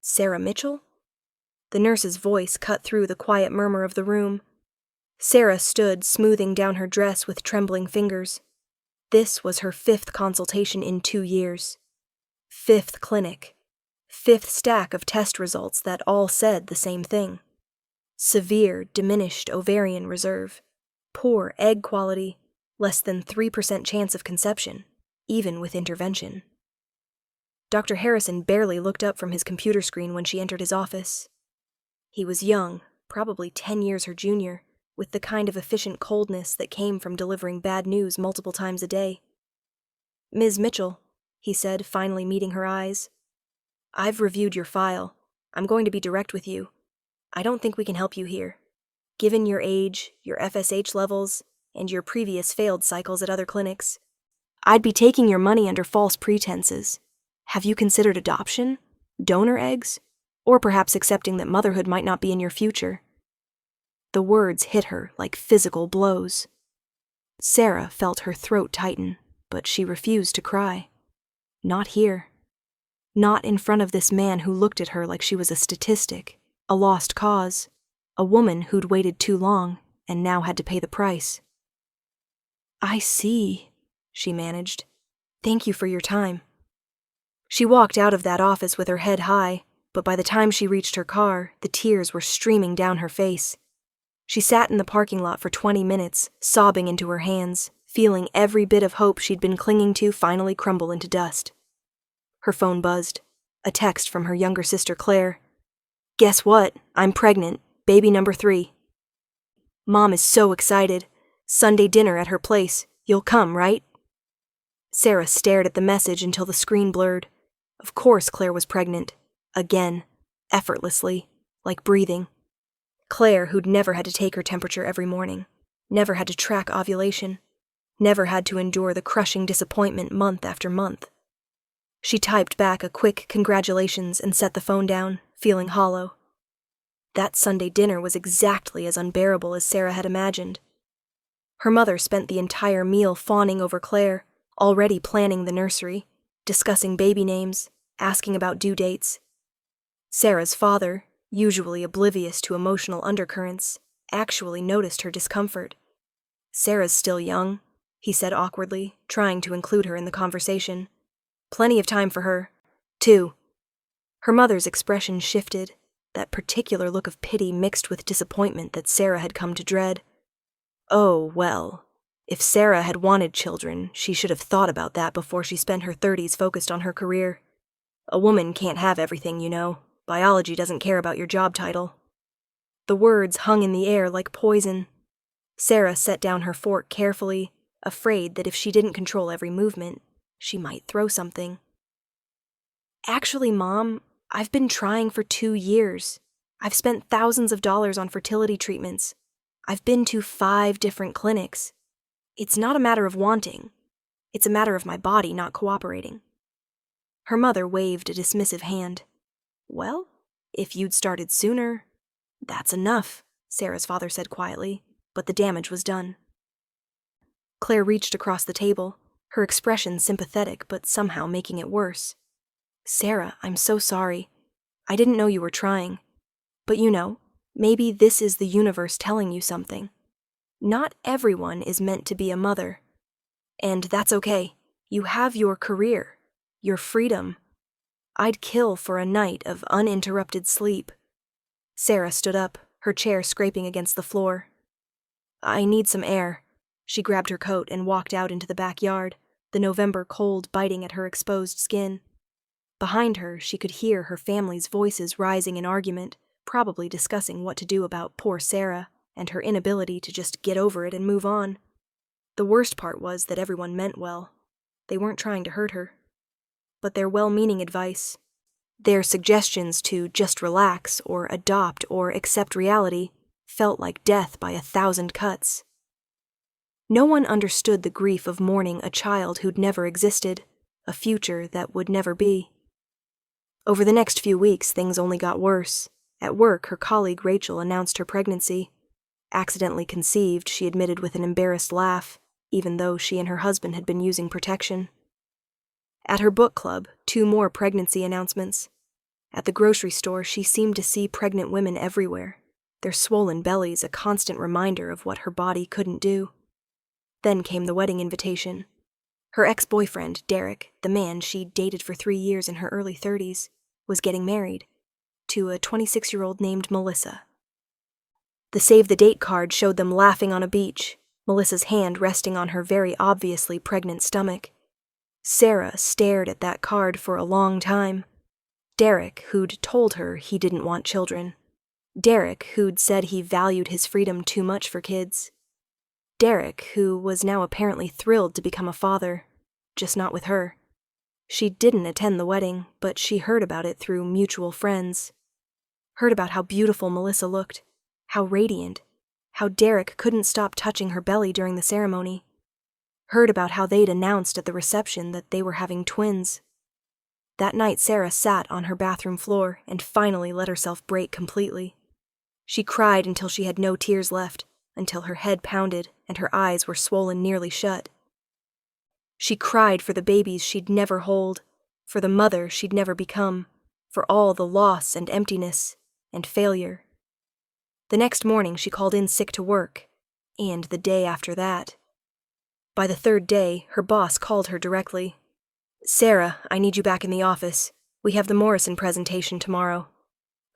Sarah Mitchell? The nurse's voice cut through the quiet murmur of the room. Sarah stood, smoothing down her dress with trembling fingers. This was her 5th consultation in 2 years. 5th clinic. 5th stack of test results that all said the same thing. Severe, diminished ovarian reserve. Poor egg quality. Less than 3% chance of conception, even with intervention. Dr. Harrison barely looked up from his computer screen when she entered his office. He was young, probably 10 years her junior, with the kind of efficient coldness that came from delivering bad news multiple times a day. "Ms. Mitchell," he said, finally meeting her eyes. "I've reviewed your file. I'm going to be direct with you. I don't think we can help you here. Given your age, your FSH levels, and your previous failed cycles at other clinics, I'd be taking your money under false pretenses. Have you considered adoption? Donor eggs? Or perhaps accepting that motherhood might not be in your future?" The words hit her like physical blows. Sarah felt her throat tighten, but she refused to cry. Not here. Not in front of this man who looked at her like she was a statistic, a lost cause, a woman who'd waited too long and now had to pay the price. "I see," she managed. "Thank you for your time." She walked out of that office with her head high, but by the time she reached her car, the tears were streaming down her face. She sat in the parking lot for 20 minutes, sobbing into her hands, feeling every bit of hope she'd been clinging to finally crumble into dust. Her phone buzzed. A text from her younger sister Claire. "Guess what? I'm pregnant. Baby number 3. Mom is so excited. Sunday dinner at her place. You'll come, right?" Sarah stared at the message until the screen blurred. Of course Claire was pregnant. Again. Effortlessly. Like breathing. Claire, who'd never had to take her temperature every morning. Never had to track ovulation. Never had to endure the crushing disappointment month after month. She typed back a quick congratulations and set the phone down, feeling hollow. That Sunday dinner was exactly as unbearable as Sarah had imagined. Her mother spent the entire meal fawning over Claire, already planning the nursery, discussing baby names, asking about due dates. Sarah's father, usually oblivious to emotional undercurrents, actually noticed her discomfort. "Sarah's still young," he said awkwardly, trying to include her in the conversation. "Plenty of time for her, too." Her mother's expression shifted, that particular look of pity mixed with disappointment that Sarah had come to dread. Oh, well, if Sarah had wanted children, she should have thought about that before she spent her 30s focused on her career. A woman can't have everything, you know. Biology doesn't care about your job title. The words hung in the air like poison. Sarah set down her fork carefully, afraid that if she didn't control every movement, she might throw something. "Actually, Mom, I've been trying for 2 years. I've spent thousands of dollars on fertility treatments. I've been to 5 different clinics. It's not a matter of wanting. It's a matter of my body not cooperating." Her mother waved a dismissive hand. "Well, if you'd started sooner..." "That's enough," Sarah's father said quietly, but the damage was done. Claire reached across the table, her expression sympathetic but somehow making it worse. "Sarah, I'm so sorry. I didn't know you were trying. But you know, maybe this is the universe telling you something. Not everyone is meant to be a mother. And that's okay. You have your career, your freedom. I'd kill for a night of uninterrupted sleep." Sarah stood up, her chair scraping against the floor. "I need some air." She grabbed her coat and walked out into the backyard, the November cold biting at her exposed skin. Behind her, she could hear her family's voices rising in argument, probably discussing what to do about poor Sarah and her inability to just get over it and move on. The worst part was that everyone meant well. They weren't trying to hurt her. But their well-meaning advice, their suggestions to just relax or adopt or accept reality, felt like death by 1,000 cuts. No one understood the grief of mourning a child who'd never existed, a future that would never be. Over the next few weeks, things only got worse. At work, her colleague Rachel announced her pregnancy. Accidentally conceived, she admitted with an embarrassed laugh, even though she and her husband had been using protection. At her book club, 2 more pregnancy announcements. At the grocery store, she seemed to see pregnant women everywhere, their swollen bellies a constant reminder of what her body couldn't do. Then came the wedding invitation. Her ex-boyfriend, Derek, the man she'd dated for 3 years in her early 30s, was getting married to a 26-year-old named Melissa. The save-the-date card showed them laughing on a beach, Melissa's hand resting on her very obviously pregnant stomach. Sarah stared at that card for a long time. Derek, who'd told her he didn't want children. Derek, who'd said he valued his freedom too much for kids. Derek, who was now apparently thrilled to become a father, just not with her. She didn't attend the wedding, but she heard about it through mutual friends. Heard about how beautiful Melissa looked, how radiant, how Derek couldn't stop touching her belly during the ceremony. Heard about how they'd announced at the reception that they were having twins. That night Sarah sat on her bathroom floor and finally let herself break completely. She cried until she had no tears left, until her head pounded and her eyes were swollen nearly shut. She cried for the babies she'd never hold, for the mother she'd never become, for all the loss and emptiness and failure. The next morning she called in sick to work, and the day after that. By the third day, her boss called her directly. "Sarah, I need you back in the office. We have the Morrison presentation tomorrow."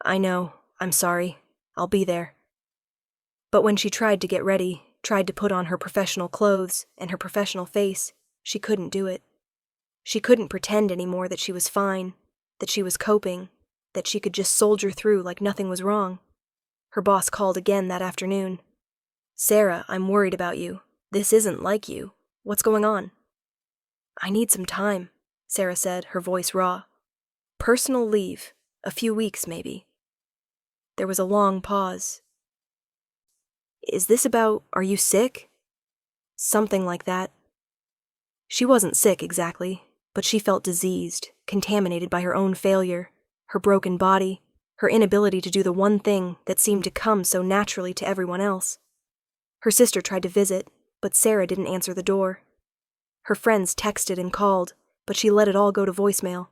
"I know. I'm sorry. I'll be there." But when she tried to get ready, tried to put on her professional clothes and her professional face, she couldn't do it. She couldn't pretend anymore that she was fine, that she was coping, that she could just soldier through like nothing was wrong. Her boss called again that afternoon. "Sarah, I'm worried about you. This isn't like you. What's going on?" "I need some time," Sarah said, her voice raw. "Personal leave. A few weeks, maybe." There was a long pause. "Is this about, are you sick?" "Something like that." She wasn't sick exactly, but she felt diseased, contaminated by her own failure, her broken body, her inability to do the one thing that seemed to come so naturally to everyone else. Her sister tried to visit, but Sarah didn't answer the door. Her friends texted and called, but she let it all go to voicemail.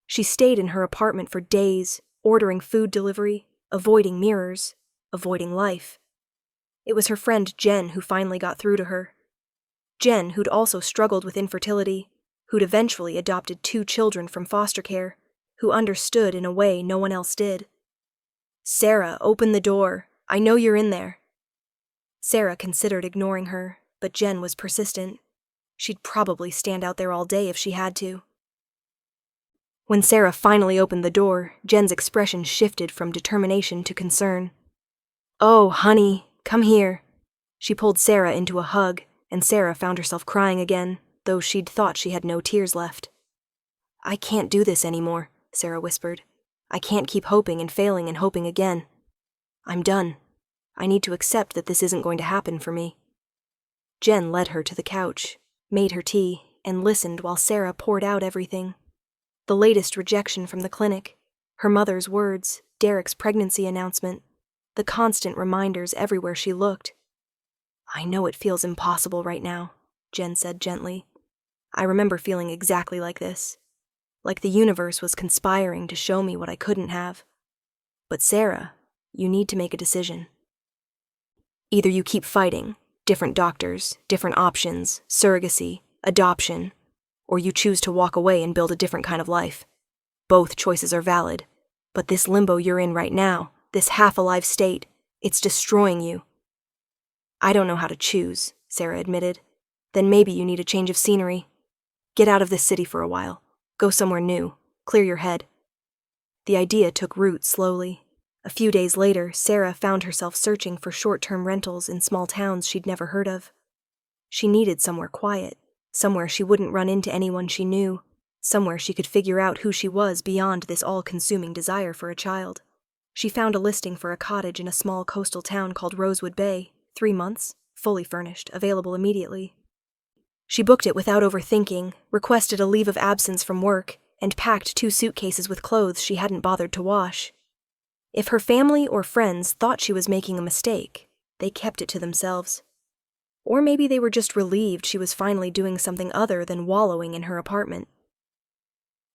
She stayed in her apartment for days, ordering food delivery, avoiding mirrors, avoiding life. It was her friend Jen who finally got through to her. Jen, who'd also struggled with infertility, who'd eventually adopted 2 children from foster care, who understood in a way no one else did. "Sarah, open the door. I know you're in there." Sarah considered ignoring her, but Jen was persistent. She'd probably stand out there all day if she had to. When Sarah finally opened the door, Jen's expression shifted from determination to concern. "Oh, honey, come here." She pulled Sarah into a hug, and Sarah found herself crying again, though she'd thought she had no tears left. "I can't do this anymore," Sarah whispered. "I can't keep hoping and failing and hoping again. I'm done. I need to accept that this isn't going to happen for me." Jen led her to the couch, made her tea, and listened while Sarah poured out everything. The latest rejection from the clinic, her mother's words, Derek's pregnancy announcement, the constant reminders everywhere she looked. "I know it feels impossible right now," Jen said gently. "I remember feeling exactly like this. Like the universe was conspiring to show me what I couldn't have. But Sarah, you need to make a decision. Either you keep fighting, different doctors, different options, surrogacy, adoption, or you choose to walk away and build a different kind of life. Both choices are valid, but this limbo you're in right now, this half-alive state, it's destroying you." "I don't know how to choose," Sarah admitted. "Then maybe you need a change of scenery. Get out of this city for a while. Go somewhere new. Clear your head." The idea took root slowly. A few days later, Sarah found herself searching for short-term rentals in small towns she'd never heard of. She needed somewhere quiet, somewhere she wouldn't run into anyone she knew, somewhere she could figure out who she was beyond this all-consuming desire for a child. She found a listing for a cottage in a small coastal town called Rosewood Bay, 3 months, fully furnished, available immediately. She booked it without overthinking, requested a leave of absence from work, and packed 2 suitcases with clothes she hadn't bothered to wash. If her family or friends thought she was making a mistake, they kept it to themselves. Or maybe they were just relieved she was finally doing something other than wallowing in her apartment.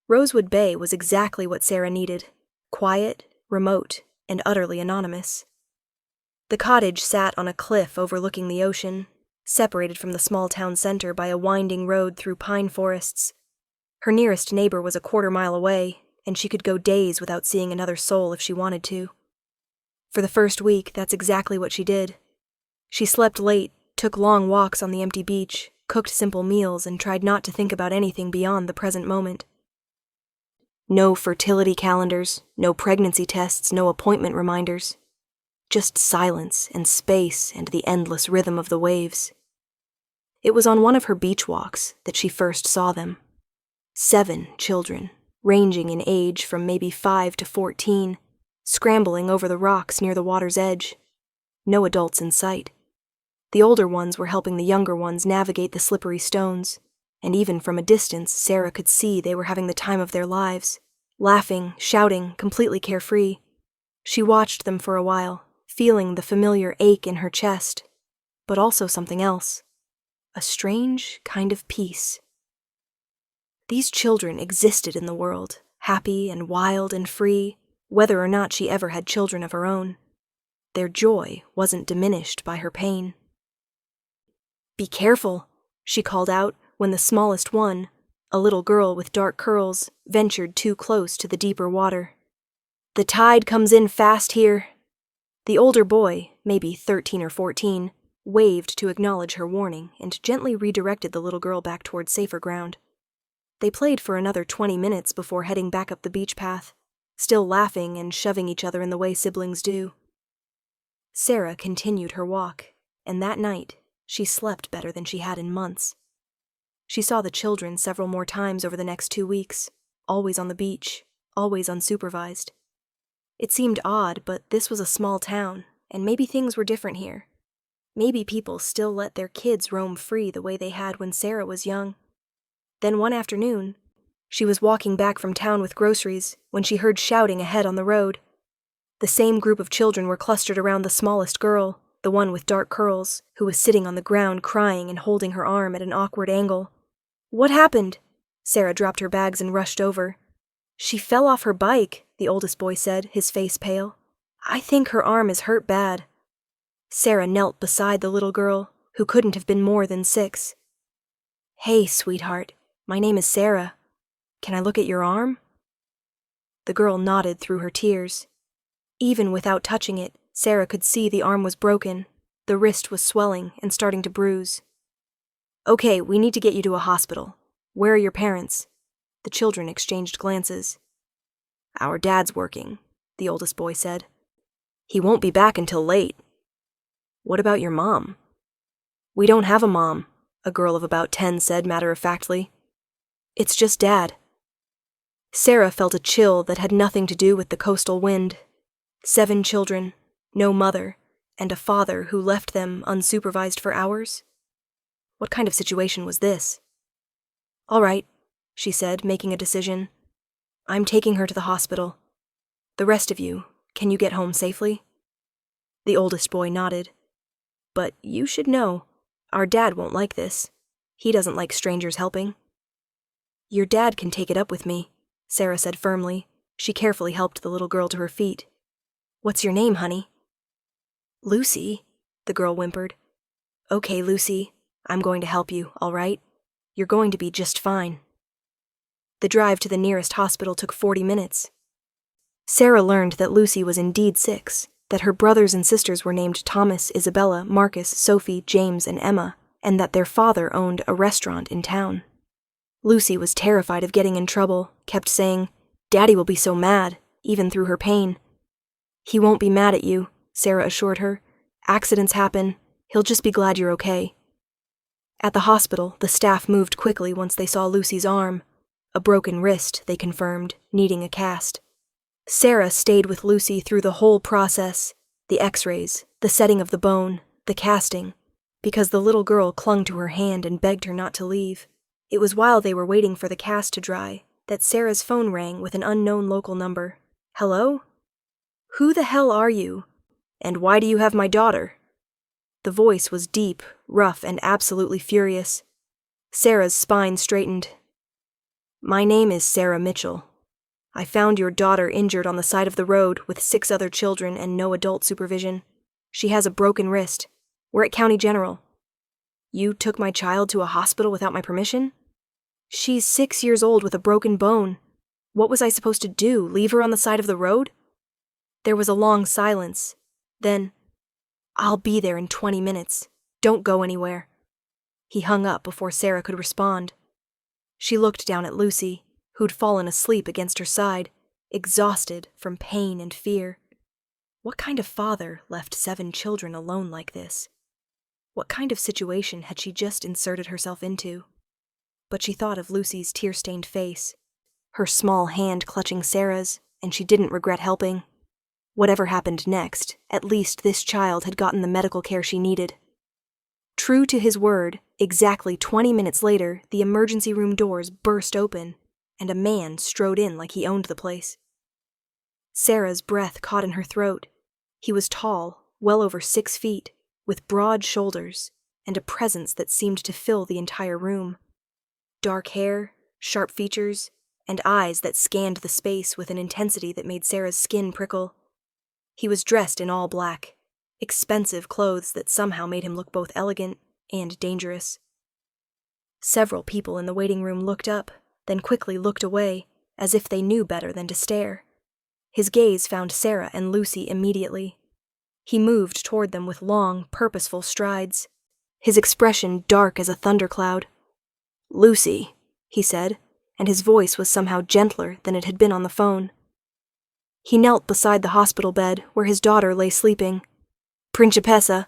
Rosewood Bay was exactly what Sarah needed: quiet, remote, and utterly anonymous. The cottage sat on a cliff overlooking the ocean, separated from the small town center by a winding road through pine forests. Her nearest neighbor was a quarter-mile away, and she could go days without seeing another soul if she wanted to. For the first week, that's exactly what she did. She slept late, took long walks on the empty beach, cooked simple meals, and tried not to think about anything beyond the present moment. No fertility calendars, no pregnancy tests, no appointment reminders. Just silence and space and the endless rhythm of the waves. It was on one of her beach walks that she first saw them. 7 children, ranging in age from maybe 5 to 14, scrambling over the rocks near the water's edge. No adults in sight. The older ones were helping the younger ones navigate the slippery stones, and even from a distance, Sarah could see they were having the time of their lives, laughing, shouting, completely carefree. She watched them for a while, feeling the familiar ache in her chest, but also something else. A strange kind of peace. These children existed in the world, happy and wild and free, whether or not she ever had children of her own. Their joy wasn't diminished by her pain. "Be careful," she called out when the smallest one, a little girl with dark curls, ventured too close to the deeper water. "The tide comes in fast here." The older boy, maybe 13 or 14, waved to acknowledge her warning and gently redirected the little girl back toward safer ground. They played for another 20 minutes before heading back up the beach path, still laughing and shoving each other in the way siblings do. Sarah continued her walk, and that night, she slept better than she had in months. She saw the children several more times over the next 2 weeks, always on the beach, always unsupervised. It seemed odd, but this was a small town, and maybe things were different here. Maybe people still let their kids roam free the way they had when Sarah was young. Then one afternoon, she was walking back from town with groceries when she heard shouting ahead on the road. The same group of children were clustered around the smallest girl, the one with dark curls, who was sitting on the ground crying and holding her arm at an awkward angle. "What happened?" Sarah dropped her bags and rushed over. "She fell off her bike," the oldest boy said, his face pale. "I think her arm is hurt bad." Sarah knelt beside the little girl, who couldn't have been more than 6. "Hey, sweetheart, my name is Sarah. Can I look at your arm?" The girl nodded through her tears. Even without touching it, Sarah could see the arm was broken, the wrist was swelling and starting to bruise. "Okay, we need to get you to a hospital. Where are your parents?" The children exchanged glances. "Our dad's working," the oldest boy said. "He won't be back until late." "What about your mom?" "We don't have a mom," a girl of about 10 said matter-of-factly. "It's just Dad." Sarah felt a chill that had nothing to do with the coastal wind. 7 children, no mother, and a father who left them unsupervised for hours? What kind of situation was this? "All right," she said, making a decision. "I'm taking her to the hospital. The rest of you, can you get home safely?" The oldest boy nodded. "But you should know, our dad won't like this. He doesn't like strangers helping." "Your dad can take it up with me," Sarah said firmly. She carefully helped the little girl to her feet. "What's your name, honey?" "Lucy," the girl whimpered. "Okay, Lucy, I'm going to help you, all right? You're going to be just fine." The drive to the nearest hospital took 40 minutes. Sarah learned that Lucy was indeed 6, that her brothers and sisters were named Thomas, Isabella, Marcus, Sophie, James, and Emma, and that their father owned a restaurant in town. Lucy was terrified of getting in trouble, kept saying, "Daddy will be so mad," even through her pain. "He won't be mad at you," Sarah assured her. "Accidents happen. He'll just be glad you're okay." At the hospital, the staff moved quickly once they saw Lucy's arm. A broken wrist, they confirmed, needing a cast. Sarah stayed with Lucy through the whole process, the x-rays, the setting of the bone, the casting, because the little girl clung to her hand and begged her not to leave. It was while they were waiting for the cast to dry that Sarah's phone rang with an unknown local number. "Hello? Who the hell are you? And why do you have my daughter?" The voice was deep, rough, and absolutely furious. Sarah's spine straightened. My name is Sarah Mitchell. I found your daughter injured on the side of the road with 6 other children and no adult supervision. She has a broken wrist. We're at County General. You took my child to a hospital without my permission? She's 6 years old with a broken bone. What was I supposed to do, leave her on the side of the road? There was a long silence. Then, I'll be there in 20 minutes. Don't go anywhere. He hung up before Sarah could respond. She looked down at Lucy, who'd fallen asleep against her side, exhausted from pain and fear. What kind of father left 7 children alone like this? What kind of situation had she just inserted herself into? But she thought of Lucy's tear-stained face, her small hand clutching Sarah's, and she didn't regret helping. Whatever happened next, at least this child had gotten the medical care she needed. True to his word, exactly 20 minutes later, the emergency room doors burst open, and a man strode in like he owned the place. Sarah's breath caught in her throat. He was tall, well over 6 feet, with broad shoulders, and a presence that seemed to fill the entire room. Dark hair, sharp features, and eyes that scanned the space with an intensity that made Sarah's skin prickle. He was dressed in all black, expensive clothes that somehow made him look both elegant and dangerous. Several people in the waiting room looked up, then quickly looked away, as if they knew better than to stare. His gaze found Sarah and Lucy immediately. He moved toward them with long, purposeful strides, his expression dark as a thundercloud. "Lucy," he said, and his voice was somehow gentler than it had been on the phone. He knelt beside the hospital bed where his daughter lay sleeping. "Principessa."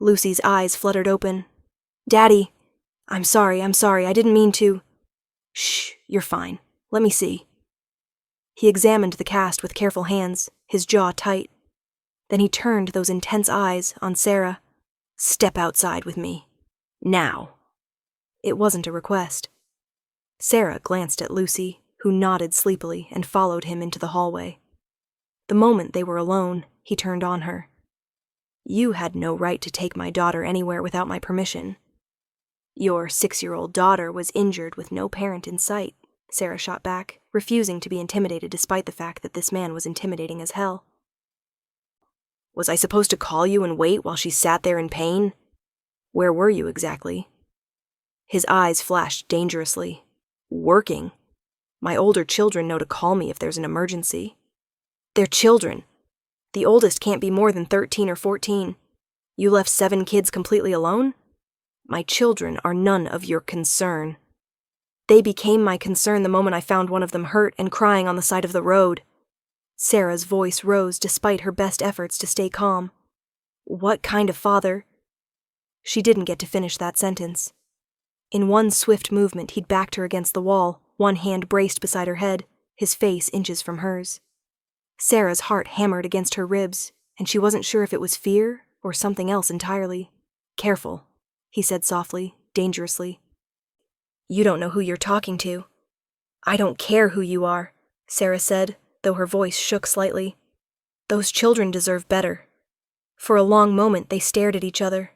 Lucy's eyes fluttered open. "Daddy, I'm sorry, I didn't mean to." "Shh, you're fine. Let me see." He examined the cast with careful hands, his jaw tight. Then he turned those intense eyes on Sarah. "Step outside with me. Now." It wasn't a request. Sarah glanced at Lucy, who nodded sleepily and followed him into the hallway. The moment they were alone, he turned on her. "You had no right to take my daughter anywhere without my permission." "Your 6-year-old daughter was injured with no parent in sight," Sarah shot back, refusing to be intimidated despite the fact that this man was intimidating as hell. "Was I supposed to call you and wait while she sat there in pain? Where were you exactly?" His eyes flashed dangerously. "Working? My older children know to call me if there's an emergency." "They're children. The oldest can't be more than 13 or 14. You left 7 kids completely alone? My children are none of your concern." "They became my concern the moment I found one of them hurt and crying on the side of the road." Sarah's voice rose despite her best efforts to stay calm. "What kind of father—" She didn't get to finish that sentence. In one swift movement, he'd backed her against the wall, one hand braced beside her head, his face inches from hers. Sarah's heart hammered against her ribs, and she wasn't sure if it was fear or something else entirely. "Careful," he said softly, dangerously. "You don't know who you're talking to." "I don't care who you are," Sarah said, though her voice shook slightly. "Those children deserve better." For a long moment they stared at each other.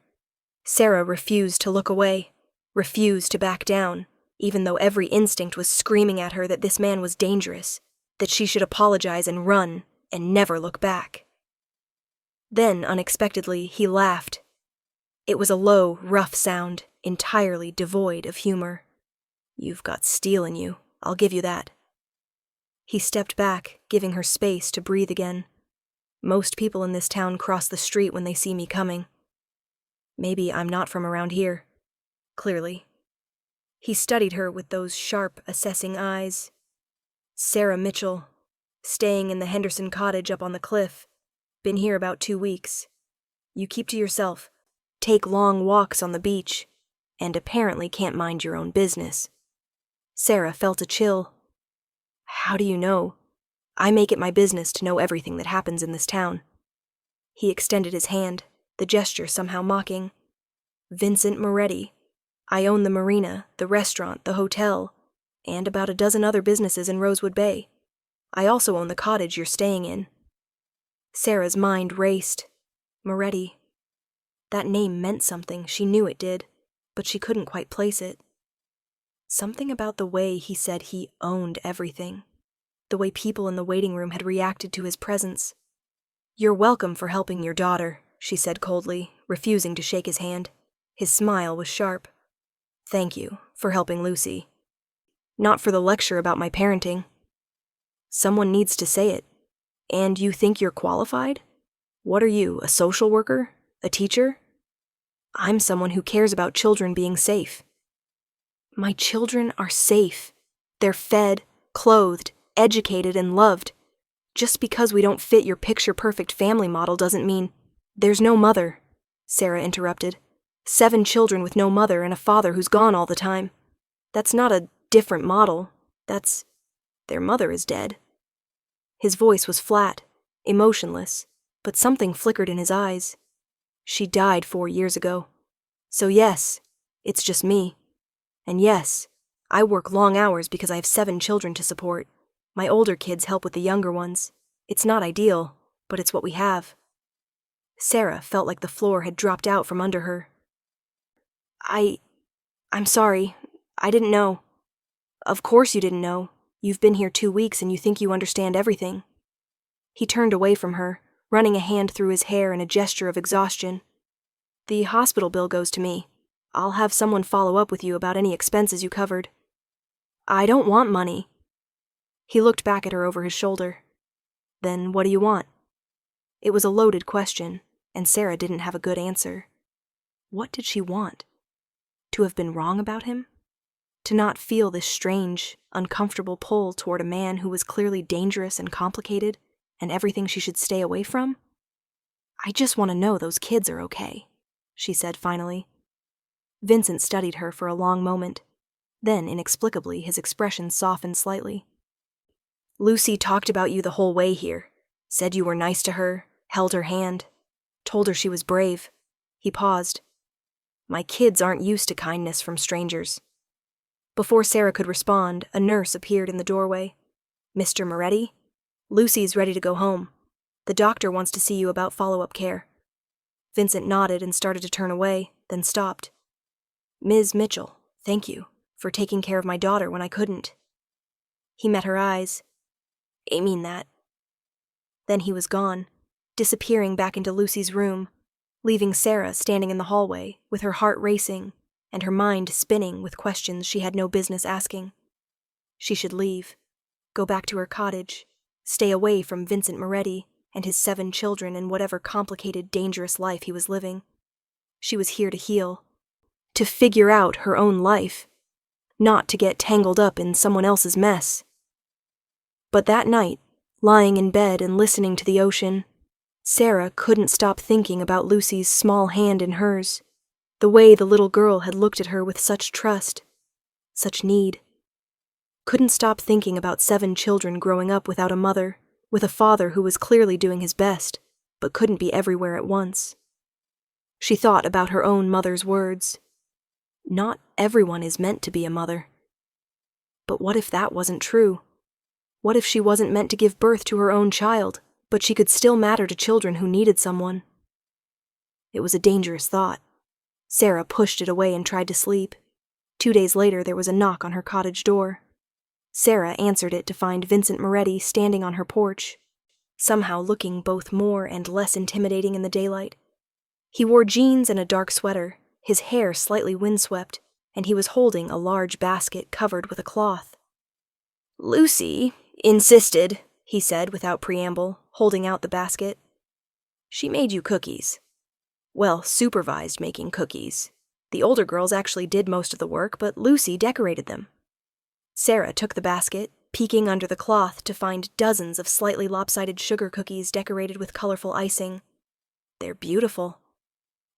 Sarah refused to look away, refused to back down, even though every instinct was screaming at her that this man was dangerous, that she should apologize and run, and never look back. Then, unexpectedly, he laughed. It was a low, rough sound, entirely devoid of humor. "You've got steel in you, I'll give you that." He stepped back, giving her space to breathe again. "Most people in this town cross the street when they see me coming. Maybe I'm not from around here. Clearly." He studied her with those sharp, assessing eyes. "Sarah Mitchell, staying in the Henderson cottage up on the cliff. Been here about 2 weeks. You keep to yourself, take long walks on the beach, and apparently can't mind your own business." Sarah felt a chill. "How do you know?" "I make it my business to know everything that happens in this town." He extended his hand, the gesture somehow mocking. "Vincent Moretti. I own the marina, the restaurant, the hotel, and about a dozen other businesses in Rosewood Bay. I also own the cottage you're staying in." Sarah's mind raced. Moretti. That name meant something, she knew it did, but she couldn't quite place it. Something about the way he said he owned everything. The way people in the waiting room had reacted to his presence. "You're welcome for helping your daughter," she said coldly, refusing to shake his hand. His smile was sharp. "Thank you for helping Lucy. Not for the lecture about my parenting. Someone needs to say it. And you think you're qualified? What are you, a social worker? A teacher? I'm someone who cares about children being safe." "My children are safe. They're fed, clothed, educated, and loved. Just because we don't fit your picture-perfect family model doesn't mean—" "There's no mother," Sarah interrupted. 7 children with no mother and a father who's gone all the time. That's not a different model. That's— their mother is dead. His voice was flat, emotionless, but something flickered in his eyes. She died 4 years ago. So yes, it's just me. And yes, I work long hours because I have 7 children to support. My older kids help with the younger ones. It's not ideal, but it's what we have. Sarah felt like the floor had dropped out from under her. I'm sorry. I didn't know." "Of course you didn't know. You've been here 2 weeks and you think you understand everything." He turned away from her, running a hand through his hair in a gesture of exhaustion. "The hospital bill goes to me. I'll have someone follow up with you about any expenses you covered." "I don't want money." He looked back at her over his shoulder. "Then what do you want?" It was a loaded question, and Sarah didn't have a good answer. What did she want? To have been wrong about him? To not feel this strange, uncomfortable pull toward a man who was clearly dangerous and complicated, and everything she should stay away from? "I just want to know those kids are okay," she said finally. Vincent studied her for a long moment. Then, inexplicably, his expression softened slightly. "Lucy talked about you the whole way here. Said you were nice to her, held her hand, told her she was brave." He paused. "My kids aren't used to kindness from strangers." Before Sarah could respond, a nurse appeared in the doorway. "Mr. Moretti? Lucy's ready to go home. The doctor wants to see you about follow-up care." Vincent nodded and started to turn away, then stopped. "Ms. Mitchell, thank you for taking care of my daughter when I couldn't." He met her eyes. "I mean that." Then he was gone, disappearing back into Lucy's room, leaving Sarah standing in the hallway with her heart racing and her mind spinning with questions she had no business asking. She should leave, go back to her cottage, stay away from Vincent Moretti and his 7 children and whatever complicated, dangerous life he was living. She was here to heal, to figure out her own life, not to get tangled up in someone else's mess. But that night, lying in bed and listening to the ocean, Sarah couldn't stop thinking about Lucy's small hand in hers, the way the little girl had looked at her with such trust, such need. Couldn't stop thinking about 7 children growing up without a mother, with a father who was clearly doing his best, but couldn't be everywhere at once. She thought about her own mother's words. Not everyone is meant to be a mother. But what if that wasn't true? What if she wasn't meant to give birth to her own child, but she could still matter to children who needed someone? It was a dangerous thought. Sarah pushed it away and tried to sleep. 2 days later, there was a knock on her cottage door. Sarah answered it to find Vincent Moretti standing on her porch, somehow looking both more and less intimidating in the daylight. He wore jeans and a dark sweater, his hair slightly windswept, and he was holding a large basket covered with a cloth. "Lucy insisted," he said without preamble, holding out the basket. "She made you cookies. Well, supervised making cookies. The older girls actually did most of the work, but Lucy decorated them." Sarah took the basket, peeking under the cloth to find dozens of slightly lopsided sugar cookies decorated with colorful icing. "They're beautiful."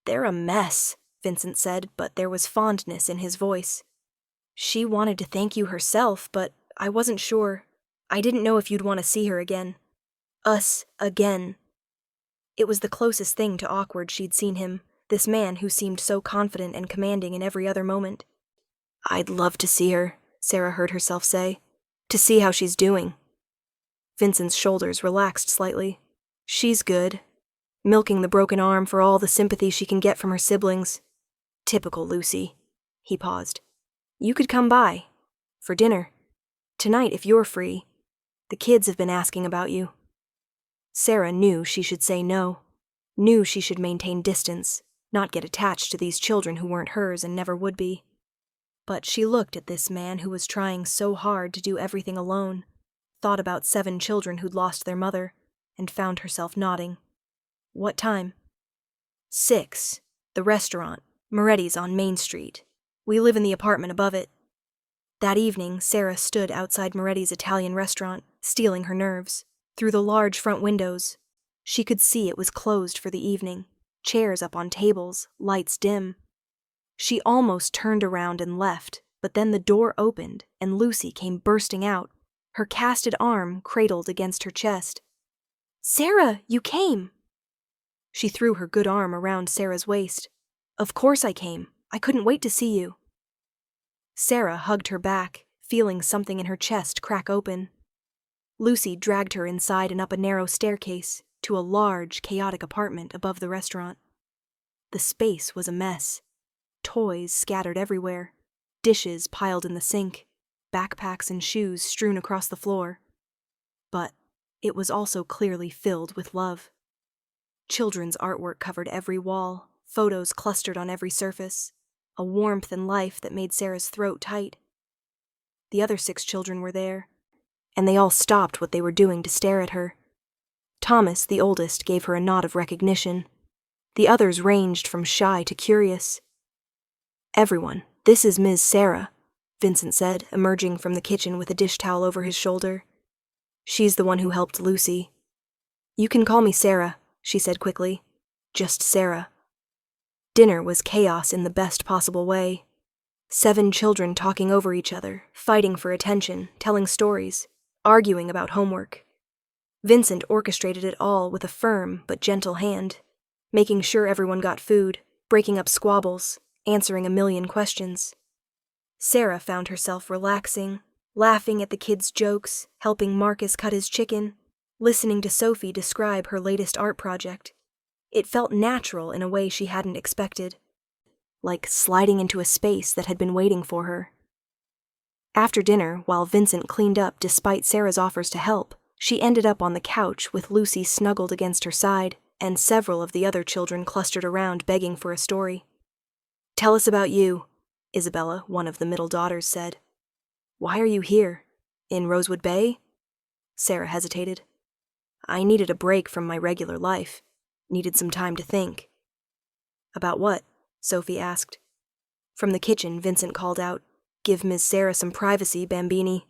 "They're a mess," Vincent said, but there was fondness in his voice. "She wanted to thank you herself, but I wasn't sure. I didn't know if you'd want to see her again. Us again." It was the closest thing to awkward she'd seen him, this man who seemed so confident and commanding in every other moment. "I'd love to see her," Sarah heard herself say, "to see how she's doing." Vincent's shoulders relaxed slightly. "She's good. Milking the broken arm for all the sympathy she can get from her siblings. Typical Lucy." He paused. You could come by. For dinner. Tonight, if you're free. The kids have been asking about you. Sarah knew she should say no. Knew she should maintain distance, not get attached to these children who weren't hers and never would be. But she looked at this man who was trying so hard to do everything alone, thought about 7 children who'd lost their mother, and found herself nodding. What time? 6. The restaurant, Moretti's on Main Street. We live in the apartment above it. That evening, Sarah stood outside Moretti's Italian restaurant, steeling her nerves. Through the large front windows, she could see it was closed for the evening, chairs up on tables, lights dim. She almost turned around and left, but then the door opened and Lucy came bursting out, her casted arm cradled against her chest. "Sarah, you came!" She threw her good arm around Sarah's waist. "Of course I came. I couldn't wait to see you." Sarah hugged her back, feeling something in her chest crack open. Lucy dragged her inside and up a narrow staircase to a large, chaotic apartment above the restaurant. The space was a mess. Toys scattered everywhere, dishes piled in the sink, backpacks and shoes strewn across the floor. But it was also clearly filled with love. Children's artwork covered every wall, photos clustered on every surface, a warmth and life that made Sarah's throat tight. The other 6 children were there, and they all stopped what they were doing to stare at her. Thomas, the oldest, gave her a nod of recognition. The others ranged from shy to curious. "Everyone, this is Ms. Sarah," Vincent said, emerging from the kitchen with a dish towel over his shoulder. "She's the one who helped Lucy." "You can call me Sarah," she said quickly. "Just Sarah." Dinner was chaos in the best possible way. 7 children talking over each other, fighting for attention, telling stories, arguing about homework. Vincent orchestrated it all with a firm but gentle hand, making sure everyone got food, breaking up squabbles, answering a million questions. Sarah found herself relaxing, laughing at the kids' jokes, helping Marcus cut his chicken, listening to Sophie describe her latest art project. It felt natural in a way she hadn't expected, like sliding into a space that had been waiting for her. After dinner, while Vincent cleaned up despite Sarah's offers to help, she ended up on the couch with Lucy snuggled against her side, and several of the other children clustered around begging for a story. "Tell us about you," Isabella, one of the middle daughters, said. "Why are you here? In Rosewood Bay?" Sarah hesitated. "I needed a break from my regular life. Needed some time to think." "About what?" Sophie asked. From the kitchen, Vincent called out, "Give Miss Sarah some privacy, Bambini."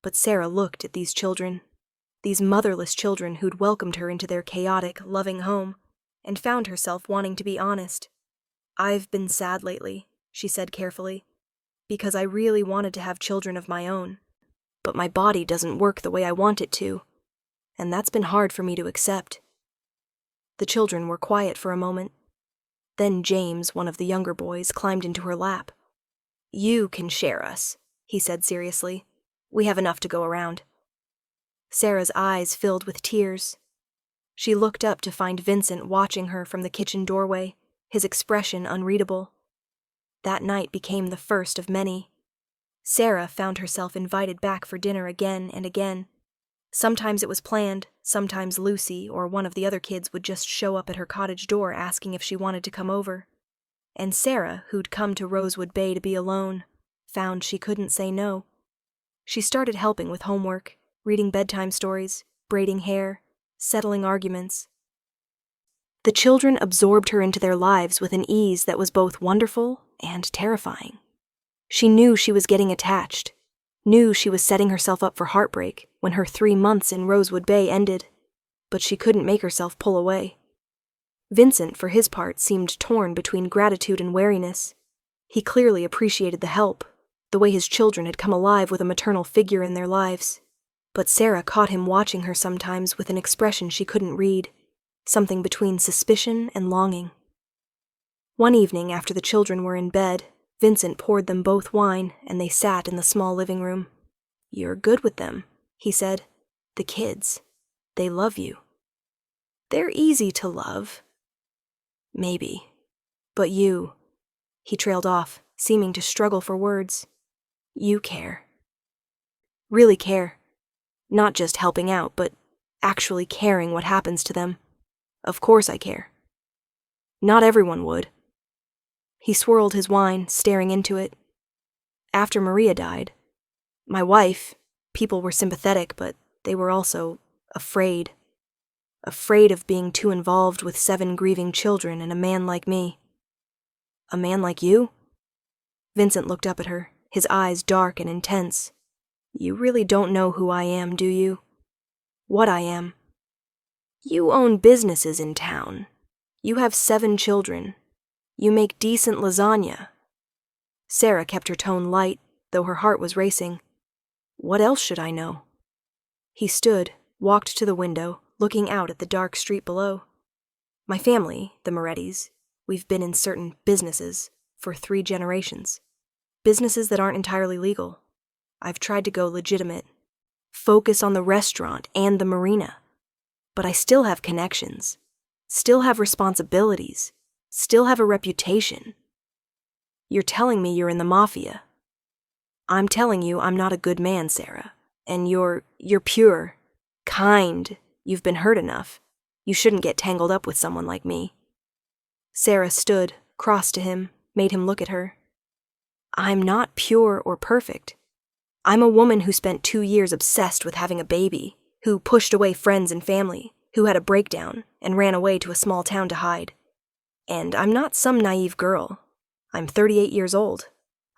But Sarah looked at these children, these motherless children who'd welcomed her into their chaotic, loving home, and found herself wanting to be honest. "I've been sad lately," she said carefully, "because I really wanted to have children of my own. But my body doesn't work the way I want it to, and that's been hard for me to accept." The children were quiet for a moment. Then James, one of the younger boys, climbed into her lap. "You can share us," he said seriously. "We have enough to go around." Sarah's eyes filled with tears. She looked up to find Vincent watching her from the kitchen doorway, his expression unreadable. That night became the first of many. Sarah found herself invited back for dinner again and again. Sometimes it was planned, sometimes Lucy or one of the other kids would just show up at her cottage door asking if she wanted to come over. And Sarah, who'd come to Rosewood Bay to be alone, found she couldn't say no. She started helping with homework, reading bedtime stories, braiding hair, settling arguments. The children absorbed her into their lives with an ease that was both wonderful and terrifying. She knew she was getting attached, knew she was setting herself up for heartbreak when her 3 months in Rosewood Bay ended, but she couldn't make herself pull away. Vincent, for his part, seemed torn between gratitude and wariness. He clearly appreciated the help, the way his children had come alive with a maternal figure in their lives. But Sarah caught him watching her sometimes with an expression she couldn't read, something between suspicion and longing. One evening, after the children were in bed, Vincent poured them both wine, and they sat in the small living room. "You're good with them," he said. "The kids. They love you." "They're easy to love." "Maybe. But you..." He trailed off, seeming to struggle for words. You care. Really care. Not just helping out, but actually caring what happens to them. Of course I care. Not everyone would. He swirled his wine, staring into it. After Maria died, my wife, people were sympathetic, but they were also afraid. Afraid of being too involved with 7 grieving children and a man like me. A man like you? Vincent looked up at her, his eyes dark and intense. You really don't know who I am, do you? What I am? You own businesses in town. You have 7 children. You make decent lasagna. Sarah kept her tone light, though her heart was racing. What else should I know? He stood, walked to the window, looking out at the dark street below. My family, the Morettis, we've been in certain businesses for 3 generations. Businesses that aren't entirely legal. I've tried to go legitimate, focus on the restaurant and the marina. But I still have connections, still have responsibilities, still have a reputation. You're telling me you're in the Mafia. I'm telling you I'm not a good man, Sarah. And you're pure, kind. You've been hurt enough. You shouldn't get tangled up with someone like me. Sarah stood, crossed to him, made him look at her. I'm not pure or perfect. I'm a woman who spent 2 years obsessed with having a baby, who pushed away friends and family, who had a breakdown and ran away to a small town to hide. And I'm not some naive girl. I'm 38 years old.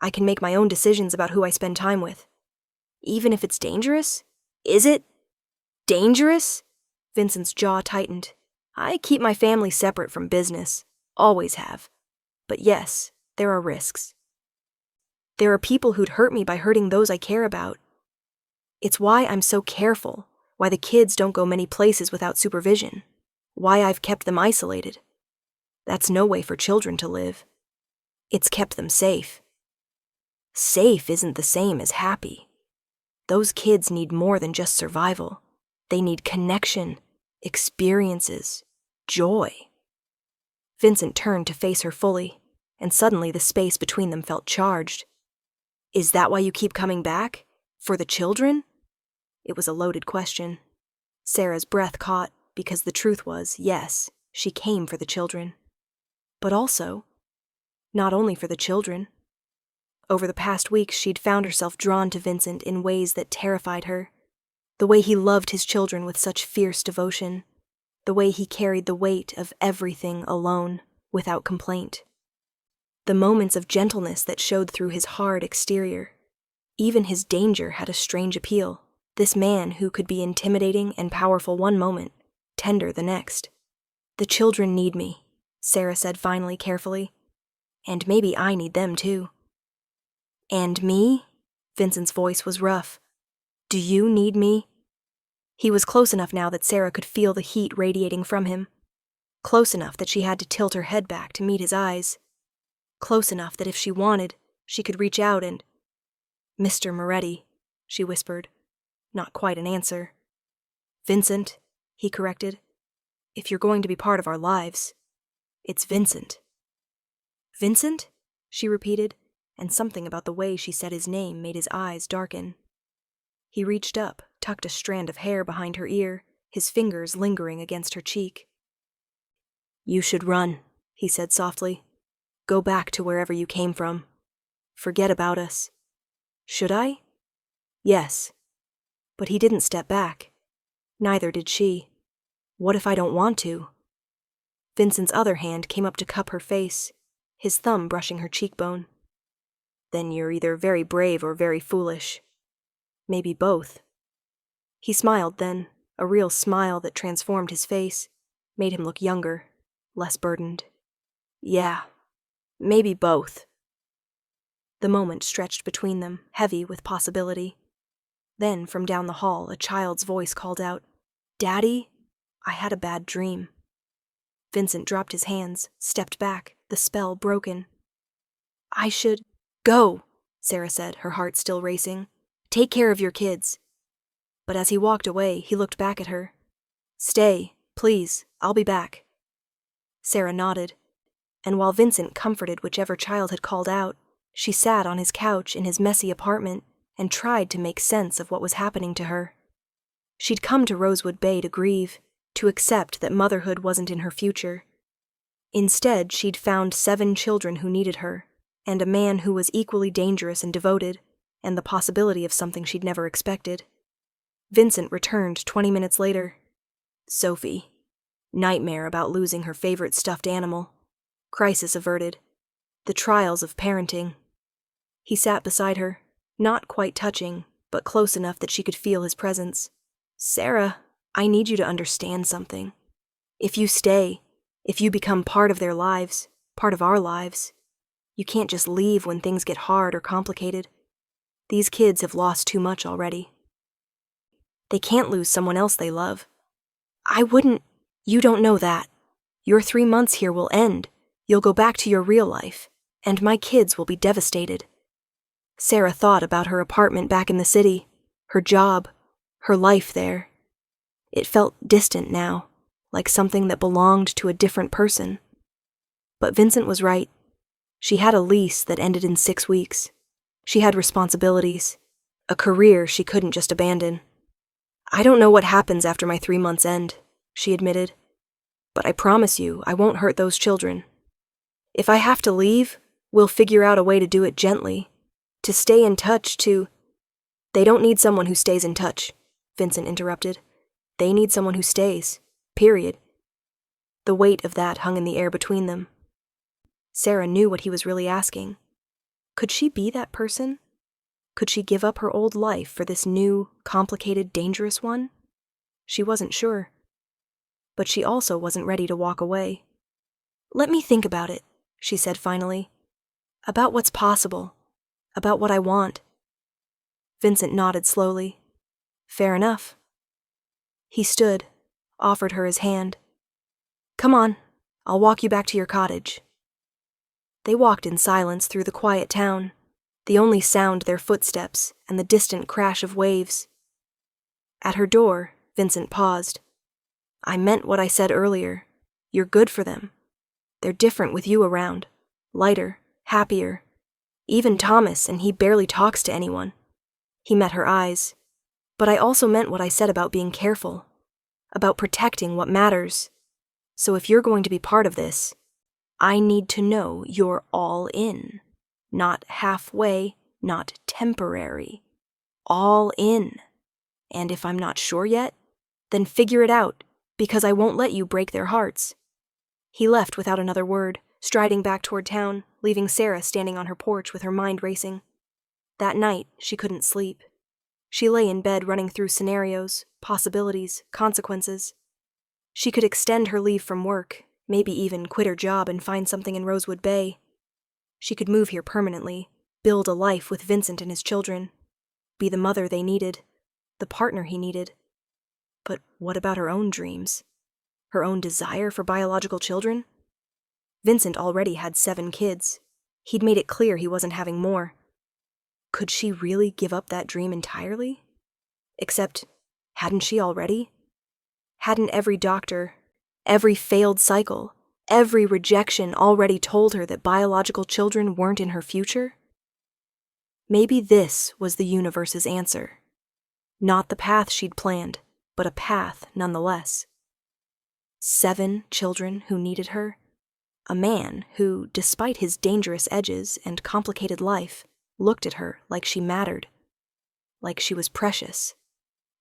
I can make my own decisions about who I spend time with. Even if it's dangerous? Is it dangerous? Vincent's jaw tightened. I keep my family separate from business. Always have. But yes, there are risks. There are people who'd hurt me by hurting those I care about. It's why I'm so careful, why the kids don't go many places without supervision, why I've kept them isolated. That's no way for children to live. It's kept them safe. Safe isn't the same as happy. Those kids need more than just survival. They need connection, experiences, joy. Vincent turned to face her fully, and suddenly the space between them felt charged. Is that why you keep coming back? For the children? It was a loaded question. Sarah's breath caught, because the truth was, yes, she came for the children. But also, not only for the children. Over the past weeks, she'd found herself drawn to Vincent in ways that terrified her. The way he loved his children with such fierce devotion. The way he carried the weight of everything alone, without complaint. The moments of gentleness that showed through his hard exterior. Even his danger had a strange appeal. This man who could be intimidating and powerful one moment, tender the next. The children need me, Sarah said finally carefully. And maybe I need them too. And me? Vincent's voice was rough. Do you need me? He was close enough now that Sarah could feel the heat radiating from him. Close enough that she had to tilt her head back to meet his eyes. Close enough that if she wanted, she could reach out and... Mr. Moretti, she whispered. Not quite an answer. Vincent, he corrected. If you're going to be part of our lives, it's Vincent. Vincent? She repeated, and something about the way she said his name made his eyes darken. He reached up, tucked a strand of hair behind her ear, his fingers lingering against her cheek. You should run, he said softly. Go back to wherever you came from. Forget about us. Should I? Yes. But he didn't step back. Neither did she. What if I don't want to? Vincent's other hand came up to cup her face, his thumb brushing her cheekbone. Then you're either very brave or very foolish. Maybe both. He smiled then, a real smile that transformed his face, made him look younger, less burdened. Yeah, maybe both. The moment stretched between them, heavy with possibility. Then, from down the hall, a child's voice called out, Daddy, I had a bad dream. Vincent dropped his hands, stepped back, the spell broken. I should... Go, Sarah said, her heart still racing. Take care of your kids. But as he walked away, he looked back at her. Stay, please, I'll be back. Sarah nodded, and while Vincent comforted whichever child had called out, She sat on his couch in his messy apartment and tried to make sense of what was happening to her. She'd come to Rosewood Bay to grieve, to accept that motherhood wasn't in her future. Instead, she'd found 7 children who needed her, and a man who was equally dangerous and devoted, and the possibility of something she'd never expected. Vincent returned 20 minutes later. Sophie. Nightmare about losing her favorite stuffed animal. Crisis averted. The trials of parenting. He sat beside her, not quite touching, but close enough that she could feel his presence. Sarah, I need you to understand something. If you stay, if you become part of their lives, part of our lives, you can't just leave when things get hard or complicated. These kids have lost too much already. They can't lose someone else they love. I wouldn't. You don't know that. Your 3 months here will end. You'll go back to your real life, and my kids will be devastated. Sarah thought about her apartment back in the city, her job, her life there. It felt distant now, like something that belonged to a different person. But Vincent was right. She had a lease that ended in 6 weeks. She had responsibilities, a career she couldn't just abandon. I don't know what happens after my 3 months end, she admitted. But I promise you, I won't hurt those children. If I have to leave, we'll figure out a way to do it gently. To stay in touch, to... They don't need someone who stays in touch, Vincent interrupted. They need someone who stays. Period. The weight of that hung in the air between them. Sarah knew what he was really asking. Could she be that person? Could she give up her old life for this new, complicated, dangerous one? She wasn't sure. But she also wasn't ready to walk away. Let me think about it, she said finally. About what's possible. About what I want. Vincent nodded slowly. Fair enough. He stood, offered her his hand. Come on, I'll walk you back to your cottage. They walked in silence through the quiet town, the only sound their footsteps and the distant crash of waves. At her door, Vincent paused. I meant what I said earlier. You're good for them. They're different with you around. Lighter, happier. Even Thomas, and he barely talks to anyone. He met her eyes. But I also meant what I said about being careful. About protecting what matters. So if you're going to be part of this, I need to know you're all in. Not halfway, not temporary. All in. And if I'm not sure yet, then figure it out, because I won't let you break their hearts. He left without another word, striding back toward town, leaving Sarah standing on her porch with her mind racing. That night, she couldn't sleep. She lay in bed running through scenarios, possibilities, consequences. She could extend her leave from work, maybe even quit her job and find something in Rosewood Bay. She could move here permanently, build a life with Vincent and his children, be the mother they needed, the partner he needed. But what about her own dreams? Her own desire for biological children? Vincent already had 7 kids. He'd made it clear he wasn't having more. Could she really give up that dream entirely? Except, hadn't she already? Hadn't every doctor, every failed cycle, every rejection already told her that biological children weren't in her future? Maybe this was the universe's answer. Not the path she'd planned, but a path nonetheless. 7 children who needed her. A man who, despite his dangerous edges and complicated life, looked at her like she mattered. Like she was precious.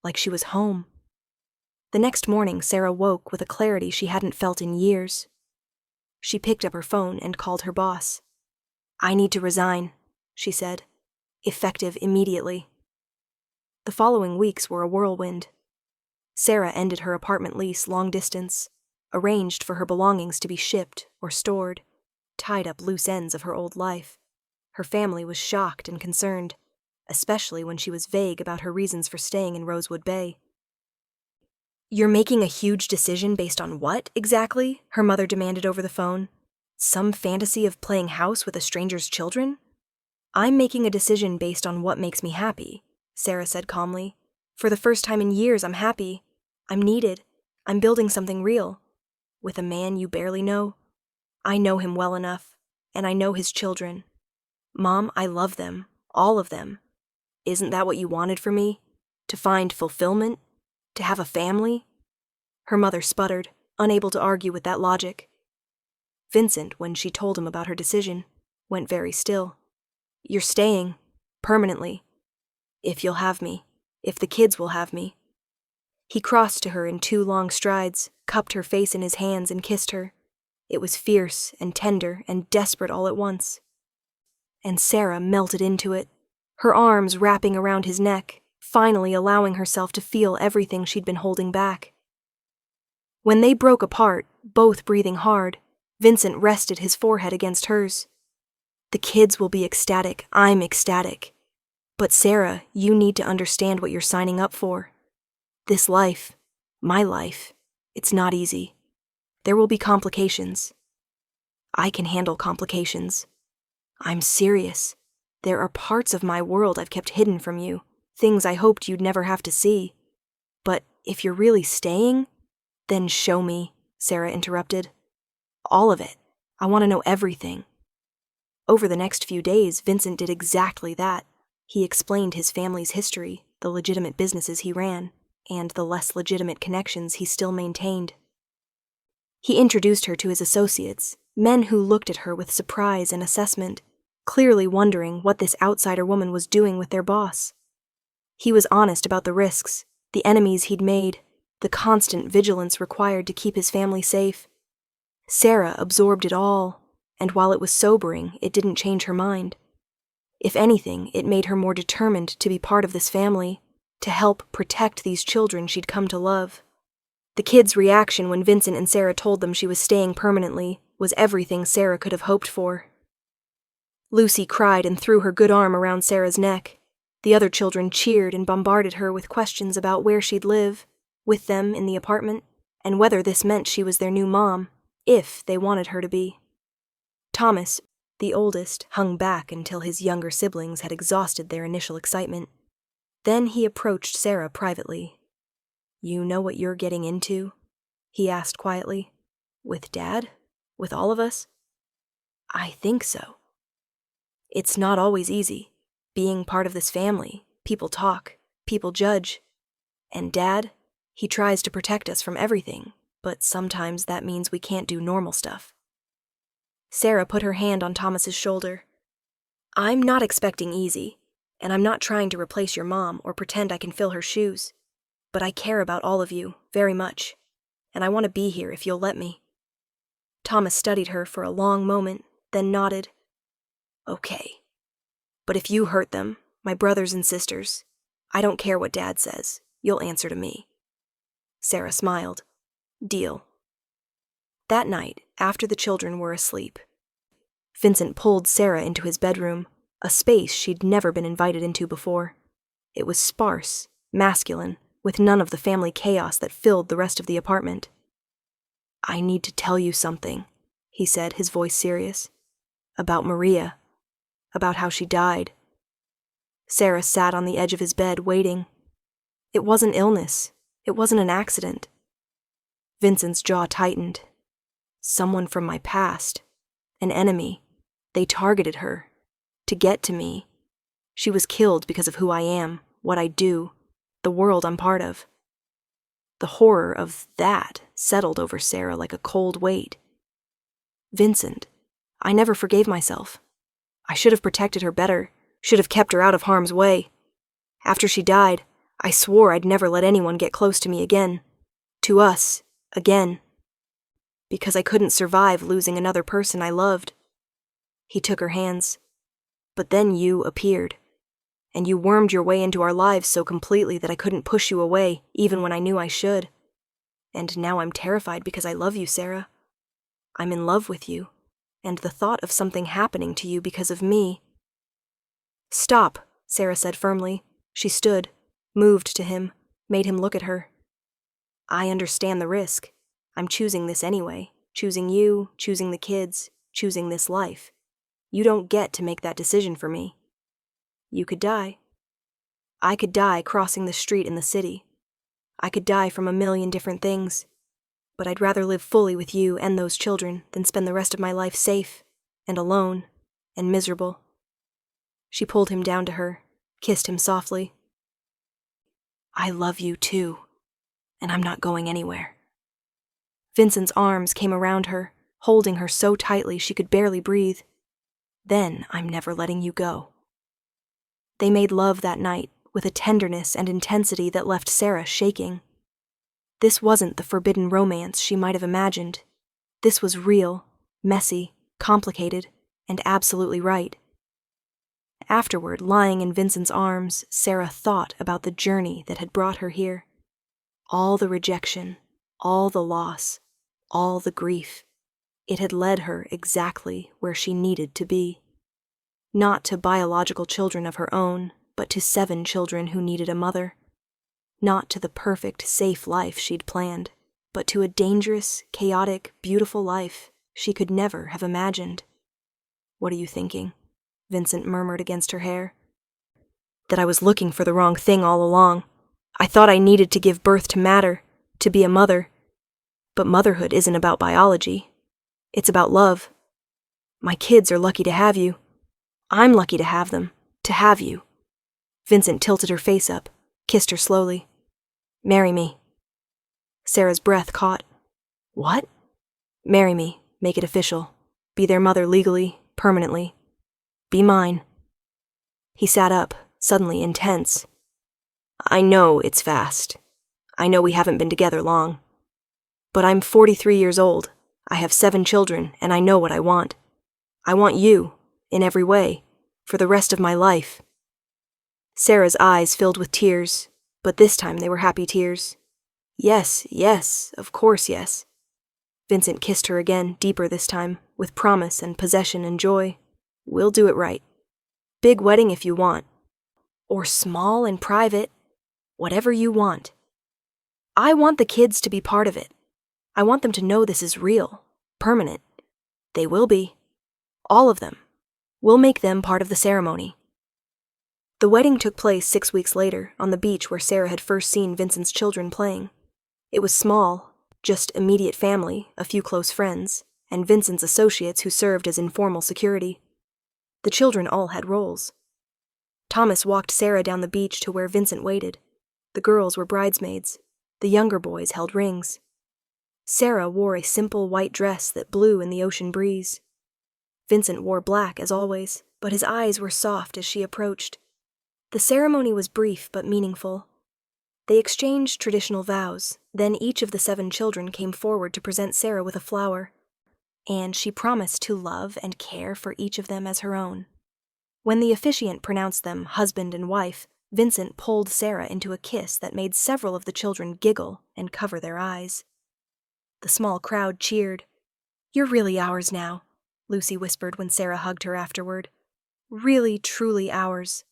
Like she was home. The next morning, Sarah woke with a clarity she hadn't felt in years. She picked up her phone and called her boss. I need to resign, she said. Effective immediately. The following weeks were a whirlwind. Sarah ended her apartment lease long distance, arranged for her belongings to be shipped or stored, tied up loose ends of her old life. Her family was shocked and concerned, especially when she was vague about her reasons for staying in Rosewood Bay. You're making a huge decision based on what, exactly? Her mother demanded over the phone. Some fantasy of playing house with a stranger's children? I'm making a decision based on what makes me happy, Sarah said calmly. For the first time in years, I'm happy. I'm needed. I'm building something real. With a man you barely know. I know him well enough, and I know his children. Mom, I love them. All of them. Isn't that what you wanted for me? To find fulfillment? To have a family? Her mother sputtered, unable to argue with that logic. Vincent, when she told him about her decision, went very still. You're staying. Permanently. If you'll have me. If the kids will have me. He crossed to her in 2 long strides, cupped her face in his hands and kissed her. It was fierce and tender and desperate all at once. And Sarah melted into it, her arms wrapping around his neck, finally allowing herself to feel everything she'd been holding back. When they broke apart, both breathing hard, Vincent rested his forehead against hers. The kids will be ecstatic, I'm ecstatic. But Sarah, you need to understand what you're signing up for. This life, my life, it's not easy. There will be complications. I can handle complications. I'm serious. There are parts of my world I've kept hidden from you, things I hoped you'd never have to see. But if you're really staying, then show me, Sarah interrupted. All of it. I want to know everything. Over the next few days, Vincent did exactly that. He explained his family's history, the legitimate businesses he ran, and the less legitimate connections he still maintained. He introduced her to his associates, men who looked at her with surprise and assessment, clearly wondering what this outsider woman was doing with their boss. He was honest about the risks, the enemies he'd made, the constant vigilance required to keep his family safe. Sarah absorbed it all, and while it was sobering, it didn't change her mind. If anything, it made her more determined to be part of this family, to help protect these children she'd come to love. The kids' reaction when Vincent and Sarah told them she was staying permanently was everything Sarah could have hoped for. Lucy cried and threw her good arm around Sarah's neck. The other children cheered and bombarded her with questions about where she'd live, with them in the apartment, and whether this meant she was their new mom, if they wanted her to be. Thomas, the oldest, hung back until his younger siblings had exhausted their initial excitement. Then he approached Sarah privately. You know what you're getting into? He asked quietly. With Dad? With all of us? I think so. It's not always easy. Being part of this family, people talk, people judge. And Dad, he tries to protect us from everything, but sometimes that means we can't do normal stuff. Sarah put her hand on Thomas's shoulder. I'm not expecting easy, and I'm not trying to replace your mom or pretend I can fill her shoes. But I care about all of you, very much, and I want to be here if you'll let me. Thomas studied her for a long moment, then nodded. Okay. But if you hurt them, my brothers and sisters, I don't care what Dad says, you'll answer to me. Sarah smiled. Deal. That night, after the children were asleep, Vincent pulled Sarah into his bedroom, a space she'd never been invited into before. It was sparse, masculine, with none of the family chaos that filled the rest of the apartment. I need to tell you something, he said, his voice serious. About Maria. About how she died. Sarah sat on the edge of his bed, waiting. It wasn't illness. It wasn't an accident. Vincent's jaw tightened. Someone from my past. An enemy. They targeted her. To get to me. She was killed because of who I am, what I do, the world I'm part of. The horror of that settled over Sarah like a cold weight. Vincent, I never forgave myself. I should have protected her better, should have kept her out of harm's way. After she died, I swore I'd never let anyone get close to me again. To us, again. Because I couldn't survive losing another person I loved. He took her hands. But then you appeared. And you wormed your way into our lives so completely that I couldn't push you away, even when I knew I should. And now I'm terrified because I love you, Sarah. I'm in love with you, and the thought of something happening to you because of me. Stop, Sarah said firmly. She stood, moved to him, made him look at her. I understand the risk. I'm choosing this anyway, choosing you, choosing the kids, choosing this life. You don't get to make that decision for me. You could die. I could die crossing the street in the city. I could die from a million different things. But I'd rather live fully with you and those children than spend the rest of my life safe, and alone, and miserable. She pulled him down to her, kissed him softly. I love you too, and I'm not going anywhere. Vincent's arms came around her, holding her so tightly she could barely breathe. Then I'm never letting you go. They made love that night with a tenderness and intensity that left Sarah shaking. This wasn't the forbidden romance she might have imagined. This was real, messy, complicated, and absolutely right. Afterward, lying in Vincent's arms, Sarah thought about the journey that had brought her here. All the rejection, all the loss, all the grief. It had led her exactly where she needed to be. Not to biological children of her own, but to 7 children who needed a mother. Not to the perfect, safe life she'd planned, but to a dangerous, chaotic, beautiful life she could never have imagined. What are you thinking? Vincent murmured against her hair. That I was looking for the wrong thing all along. I thought I needed to give birth to matter, to be a mother. But motherhood isn't about biology. It's about love. My kids are lucky to have you. I'm lucky to have them, to have you. Vincent tilted her face up, kissed her slowly. Marry me. Sarah's breath caught. What? Marry me, make it official. Be their mother legally, permanently. Be mine. He sat up, suddenly intense. I know it's fast. I know we haven't been together long. But I'm 43 years old. I have 7 children, and I know what I want. I want you, in every way, for the rest of my life. Sarah's eyes filled with tears, but this time they were happy tears. Yes, yes, of course yes. Vincent kissed her again, deeper this time, with promise and possession and joy. We'll do it right. Big wedding if you want. Or small and private. Whatever you want. I want the kids to be part of it. I want them to know this is real, permanent. They will be. All of them. We'll make them part of the ceremony. The wedding took place 6 weeks later, on the beach where Sarah had first seen Vincent's children playing. It was small, just immediate family, a few close friends, and Vincent's associates who served as informal security. The children all had roles. Thomas walked Sarah down the beach to where Vincent waited. The girls were bridesmaids. The younger boys held rings. Sarah wore a simple white dress that blew in the ocean breeze. Vincent wore black as always, but his eyes were soft as she approached. The ceremony was brief but meaningful. They exchanged traditional vows, then each of the 7 children came forward to present Sarah with a flower, and she promised to love and care for each of them as her own. When the officiant pronounced them husband and wife, Vincent pulled Sarah into a kiss that made several of the children giggle and cover their eyes. The small crowd cheered. You're really ours now, Lucy whispered when Sarah hugged her afterward. Really, truly ours.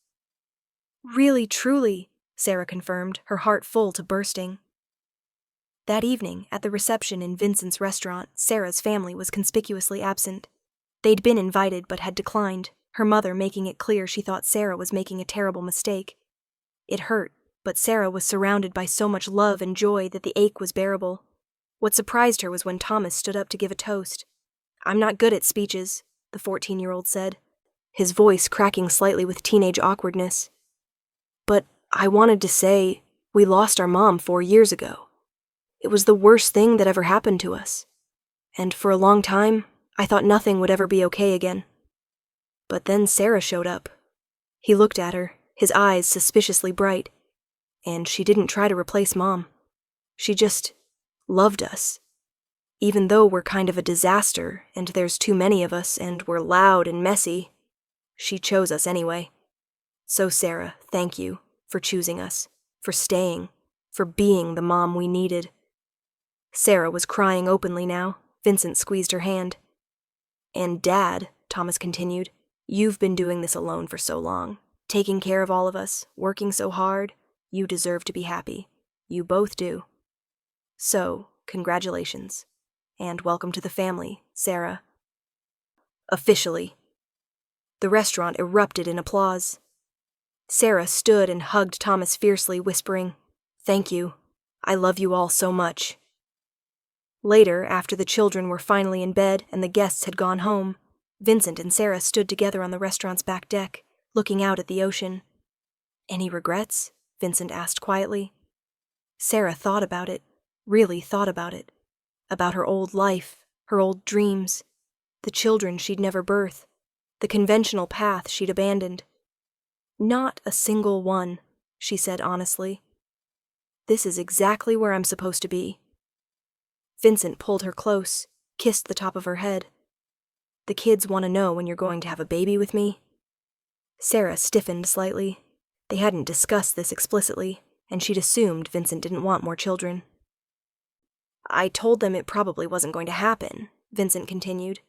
Really, truly, Sarah confirmed, her heart full to bursting. That evening, at the reception in Vincent's restaurant, Sarah's family was conspicuously absent. They'd been invited but had declined, her mother making it clear she thought Sarah was making a terrible mistake. It hurt, but Sarah was surrounded by so much love and joy that the ache was bearable. What surprised her was when Thomas stood up to give a toast. I'm not good at speeches, the 14-year-old said, his voice cracking slightly with teenage awkwardness. But I wanted to say, we lost our mom 4 years ago. It was the worst thing that ever happened to us. And for a long time, I thought nothing would ever be okay again. But then Sarah showed up. He looked at her, his eyes suspiciously bright. And she didn't try to replace Mom. She just loved us. Even though we're kind of a disaster, and there's too many of us, and we're loud and messy, she chose us anyway. So Sarah, thank you for choosing us, for staying, for being the mom we needed. Sarah was crying openly now. Vincent squeezed her hand. And Dad, Thomas continued, you've been doing this alone for so long, taking care of all of us, working so hard. You deserve to be happy. You both do. So, congratulations. And welcome to the family, Sarah. Officially. The restaurant erupted in applause. Sarah stood and hugged Thomas fiercely, whispering, Thank you. I love you all so much. Later, after the children were finally in bed and the guests had gone home, Vincent and Sarah stood together on the restaurant's back deck, looking out at the ocean. "Any regrets?" Vincent asked quietly. Sarah thought about it, really thought about it. About her old life, her old dreams, the children she'd never birth, the conventional path she'd abandoned. "Not a single one," she said honestly. "This is exactly where I'm supposed to be." Vincent pulled her close, kissed the top of her head. "The kids want to know when you're going to have a baby with me?" Sarah stiffened slightly. They hadn't discussed this explicitly, and she'd assumed Vincent didn't want more children. "I told them it probably wasn't going to happen," Vincent continued,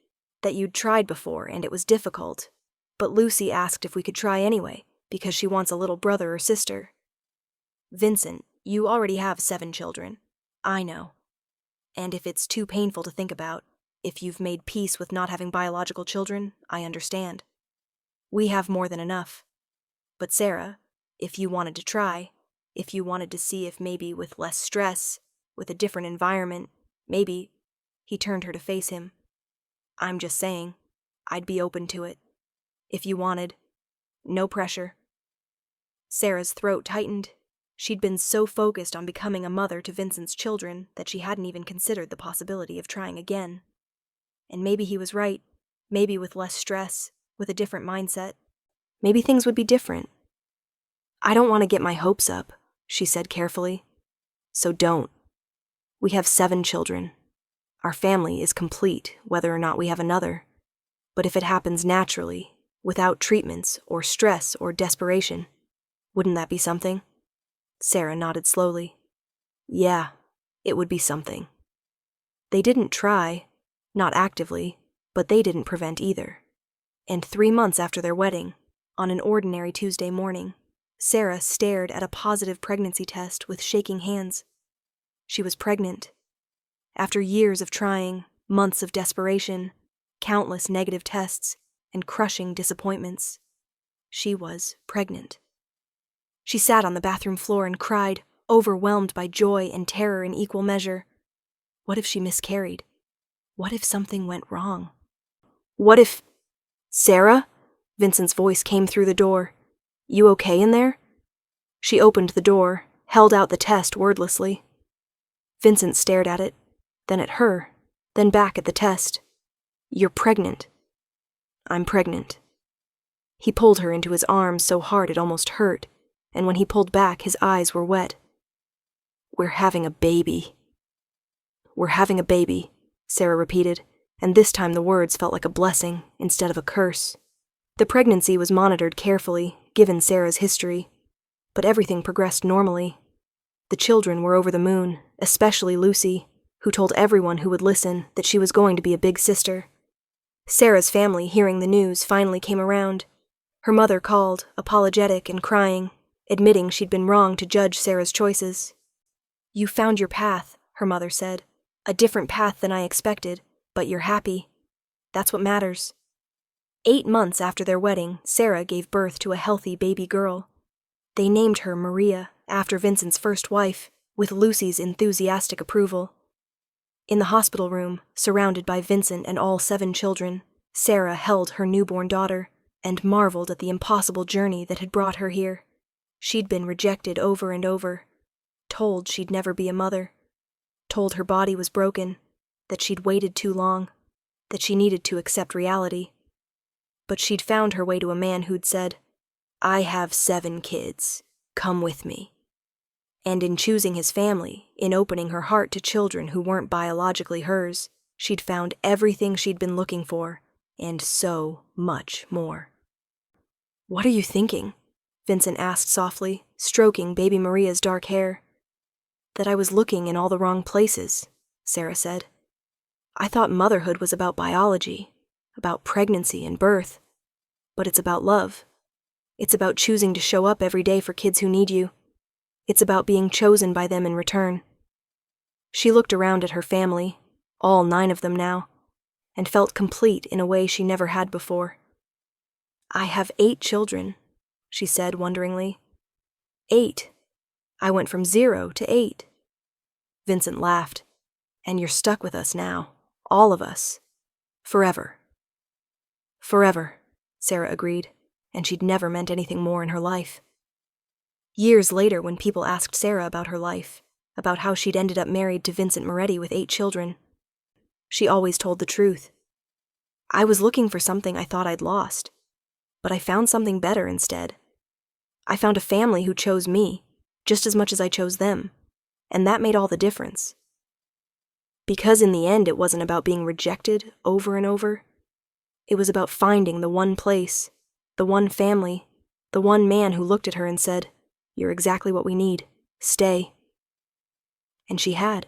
"that you'd tried before and it was difficult. But Lucy asked if we could try anyway, because she wants a little brother or sister." "Vincent, you already have 7 children. I know. And if it's too painful to think about, if you've made peace with not having biological children, I understand. We have more than enough. But Sarah, if you wanted to try, if you wanted to see if maybe with less stress, with a different environment, maybe—" He turned her to face him. "I'm just saying, I'd be open to it. If you wanted. No pressure." Sarah's throat tightened. She'd been so focused on becoming a mother to Vincent's children that she hadn't even considered the possibility of trying again. And maybe he was right. Maybe with less stress, with a different mindset, maybe things would be different. "I don't want to get my hopes up," she said carefully. "So don't. We have 7 children. Our family is complete, whether or not we have another. But if it happens naturally, without treatments or stress or desperation, wouldn't that be something?" Sarah nodded slowly. "Yeah, it would be something." They didn't try, not actively, but they didn't prevent either. And 3 months after their wedding, on an ordinary Tuesday morning, Sarah stared at a positive pregnancy test with shaking hands. She was pregnant. After years of trying, months of desperation, countless negative tests, and crushing disappointments, she was pregnant. She sat on the bathroom floor and cried, overwhelmed by joy and terror in equal measure. What if she miscarried? What if something went wrong? What if— "Sarah?" Vincent's voice came through the door. "You okay in there?" She opened the door, held out the test wordlessly. Vincent stared at it, then at her, then back at the test. "You're pregnant." "I'm pregnant." He pulled her into his arms so hard it almost hurt, and when he pulled back, his eyes were wet. "We're having a baby." "We're having a baby," Sarah repeated, and this time the words felt like a blessing instead of a curse. The pregnancy was monitored carefully, given Sarah's history, but everything progressed normally. The children were over the moon, especially Lucy, who told everyone who would listen that she was going to be a big sister. Sarah's family, hearing the news, finally came around. Her mother called, apologetic and crying, admitting she'd been wrong to judge Sarah's choices. "You found your path," her mother said. "A different path than I expected, but you're happy. That's what matters." 8 months after their wedding, Sarah gave birth to a healthy baby girl. They named her Maria, after Vincent's first wife, with Lucy's enthusiastic approval. In the hospital room, surrounded by Vincent and all 7 children, Sarah held her newborn daughter and marveled at the impossible journey that had brought her here. She'd been rejected over and over, told she'd never be a mother, told her body was broken, that she'd waited too long, that she needed to accept reality. But she'd found her way to a man who'd said, "I have 7 kids. Come with me." And in choosing his family, in opening her heart to children who weren't biologically hers, she'd found everything she'd been looking for, and so much more. "What are you thinking?" Vincent asked softly, stroking baby Maria's dark hair. "That I was looking in all the wrong places," Sarah said. "I thought motherhood was about biology, about pregnancy and birth. But it's about love. It's about choosing to show up every day for kids who need you. It's about being chosen by them in return." She looked around at her family, all 9 of them now, and felt complete in a way she never had before. "I have 8 children," she said wonderingly. 8. I went from 0 to 8. Vincent laughed. "And you're stuck with us now, all of us. Forever." "Forever," Sarah agreed, and she'd never meant anything more in her life. Years later, when people asked Sarah about her life, about how she'd ended up married to Vincent Moretti with 8 children, she always told the truth. I was looking for something I thought I'd lost, but I found something better instead. I found a family who chose me, just as much as I chose them, and that made all the difference. Because in the end, it wasn't about being rejected over and over. It was about finding the one place, the one family, the one man who looked at her and said, "You're exactly what we need. Stay." And she had.